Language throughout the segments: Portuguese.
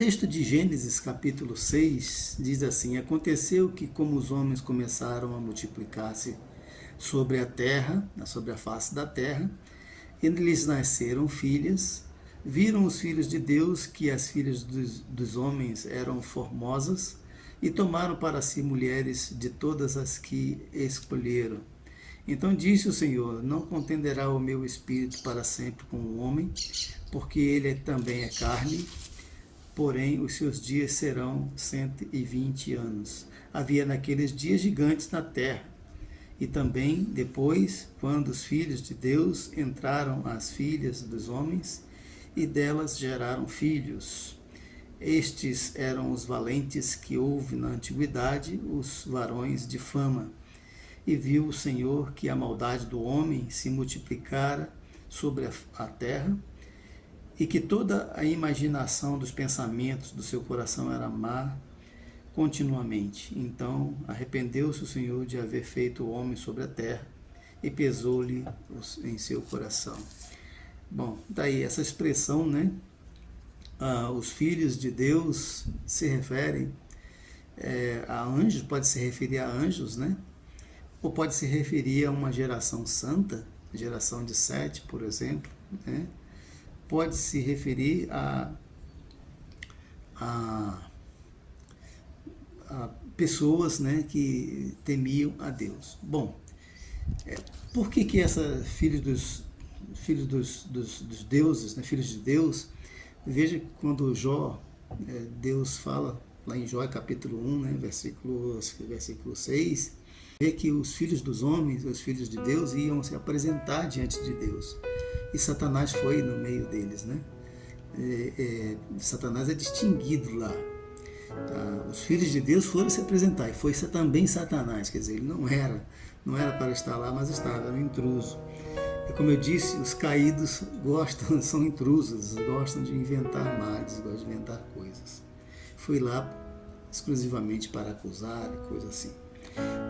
O texto de Gênesis, capítulo 6, diz assim: Aconteceu que, como os homens começaram a multiplicar-se sobre a terra, sobre a face da terra, e lhes nasceram filhas, viram os filhos de Deus que as filhas dos homens eram formosas, e tomaram para si mulheres de todas as que escolheram. Então disse o Senhor: Não contenderá o meu espírito para sempre com o homem, porque ele também é carne, porém os seus dias serão 120 anos. Havia naqueles dias gigantes na terra. E também depois, quando os filhos de Deus entraram as filhas dos homens, e delas geraram filhos. Estes eram os valentes que houve na antiguidade, os varões de fama. E viu o Senhor que a maldade do homem se multiplicara sobre a terra, e que toda a imaginação dos pensamentos do seu coração era má continuamente. Então arrependeu-se o Senhor de haver feito o homem sobre a terra, e pesou-lhe em seu coração. Bom, daí essa expressão, né? Os filhos de Deus se referem a anjos, pode se referir a anjos, né? Ou pode se referir a uma geração santa, geração de Sete, por exemplo, né? Pode se referir a pessoas, né, que temiam a Deus. Bom, por que essa filhos dos deuses, né, filhos de Deus? Veja que quando Jó, Deus fala lá em Jó capítulo 1, né, versículo 6, vê que os filhos dos homens, os filhos de Deus, iam se apresentar diante de Deus. E Satanás foi no meio deles, né? Satanás é distinguido lá. Os filhos de Deus foram se apresentar, e foi também Satanás, quer dizer, ele não era para estar lá, mas estava, era um intruso. E como eu disse, os caídos são intrusos, gostam de inventar males, gostam de inventar coisas. Foi lá exclusivamente para acusar e coisa assim.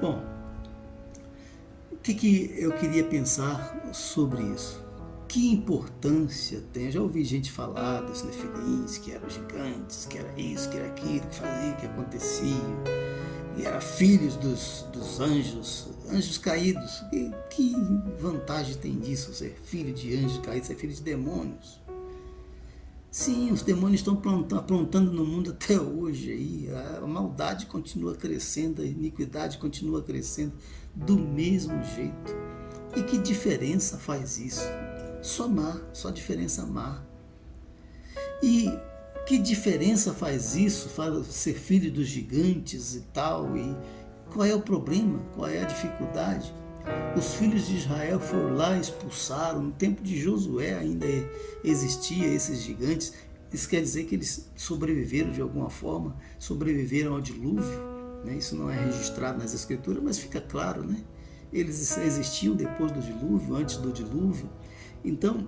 Bom, o que eu queria pensar sobre isso? Que importância tem? Eu já ouvi gente falar dos nefilins, que eram gigantes, que era isso, que era aquilo, que fazia, que acontecia, e eram filhos dos anjos caídos. E que vantagem tem disso, ser filho de anjos caídos, ser filho de demônios? Sim, os demônios estão aprontando no mundo até hoje. Aí. A maldade continua crescendo, a iniquidade continua crescendo do mesmo jeito. E que diferença faz isso? Só má, só diferença má. E que diferença faz isso, faz ser filho dos gigantes e tal? E qual é o problema? Qual é a dificuldade? Os filhos de Israel foram lá e expulsaram. No tempo de Josué ainda existia esses gigantes. Isso quer dizer que eles sobreviveram de alguma forma, sobreviveram ao dilúvio, né? Isso não é registrado nas escrituras, mas fica claro, né? Eles existiam depois do dilúvio, antes do dilúvio. Então,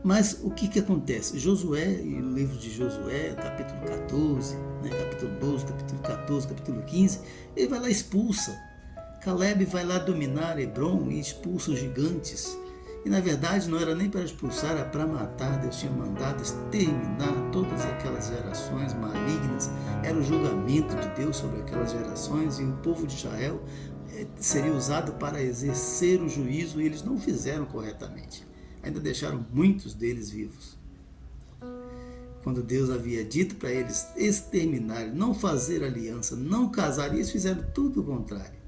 mas o que acontece? Josué, e o livro de Josué, capítulo 14, né, capítulo 12, capítulo 14, capítulo 15, ele vai lá e expulsa. Caleb vai lá dominar Hebron e expulsa os gigantes. E na verdade não era nem para expulsar, era para matar. Deus tinha mandado exterminar todas aquelas gerações malignas. Era o julgamento de Deus sobre aquelas gerações, e o povo de Israel seria usado para exercer o juízo, e eles não fizeram corretamente. Ainda deixaram muitos deles vivos. Quando Deus havia dito para eles exterminarem, não fazer aliança, não casar, eles fizeram tudo o contrário.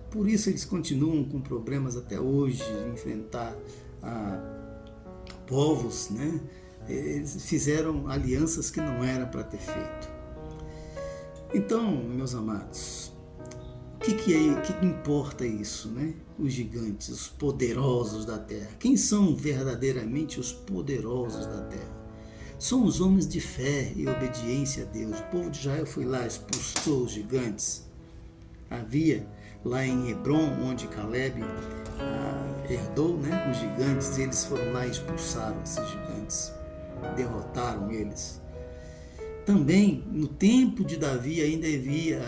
Por isso eles continuam com problemas até hoje, de enfrentar povos, né? Eles fizeram alianças que não era para ter feito. Então, meus amados, o que importa isso, né? Os gigantes, os poderosos da terra. Quem são verdadeiramente os poderosos da terra? São os homens de fé e obediência a Deus. O povo de Israel foi lá, expulsou os gigantes. Havia lá em Hebron, onde Caleb herdou, né, os gigantes, eles foram lá e expulsaram esses gigantes, derrotaram eles. Também, no tempo de Davi, ainda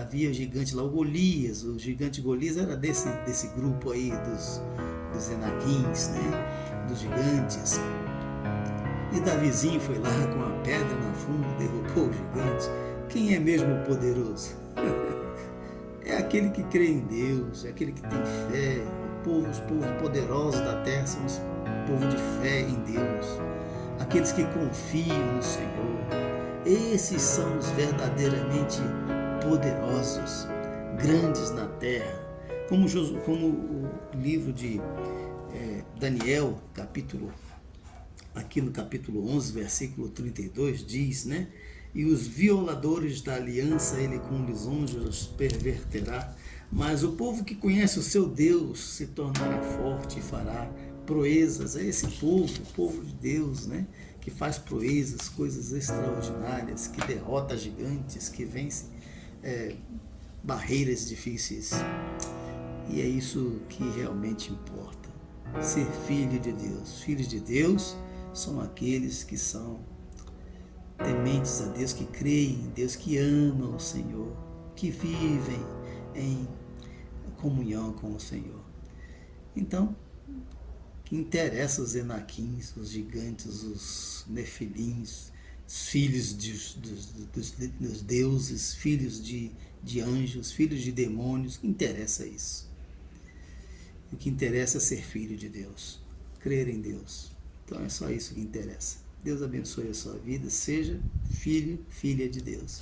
havia gigante lá, o Golias. O gigante Golias era desse grupo aí, dos Enaquins, né? Dos gigantes. E Davizinho foi lá com a pedra na funda, derrubou o gigante. Quem é mesmo o poderoso? É aquele que crê em Deus, é aquele que tem fé. Os povos poderosos da terra são os povo de fé em Deus. Aqueles que confiam no Senhor. Esses são os verdadeiramente poderosos, grandes na terra. Como o livro de Daniel, aqui no capítulo 11, versículo 32, diz, né? E os violadores da aliança ele com lisonjas perverterá, mas o povo que conhece o seu Deus se tornará forte e fará proezas. É esse povo, o povo de Deus, né? Que faz proezas, coisas extraordinárias, que derrota gigantes, que vence barreiras difíceis. E é isso que realmente importa. Ser filho de Deus. Filhos de Deus são aqueles que são tementes a Deus, que creem em Deus, que amam o Senhor, que vivem em comunhão com o Senhor. Então, que interessa os enaquins, os gigantes, os nefilins, os filhos dos deuses, filhos de anjos, filhos de demônios, que interessa isso? O que interessa é ser filho de Deus, crer em Deus. Então é só isso que interessa. Deus abençoe a sua vida, seja filho, filha de Deus.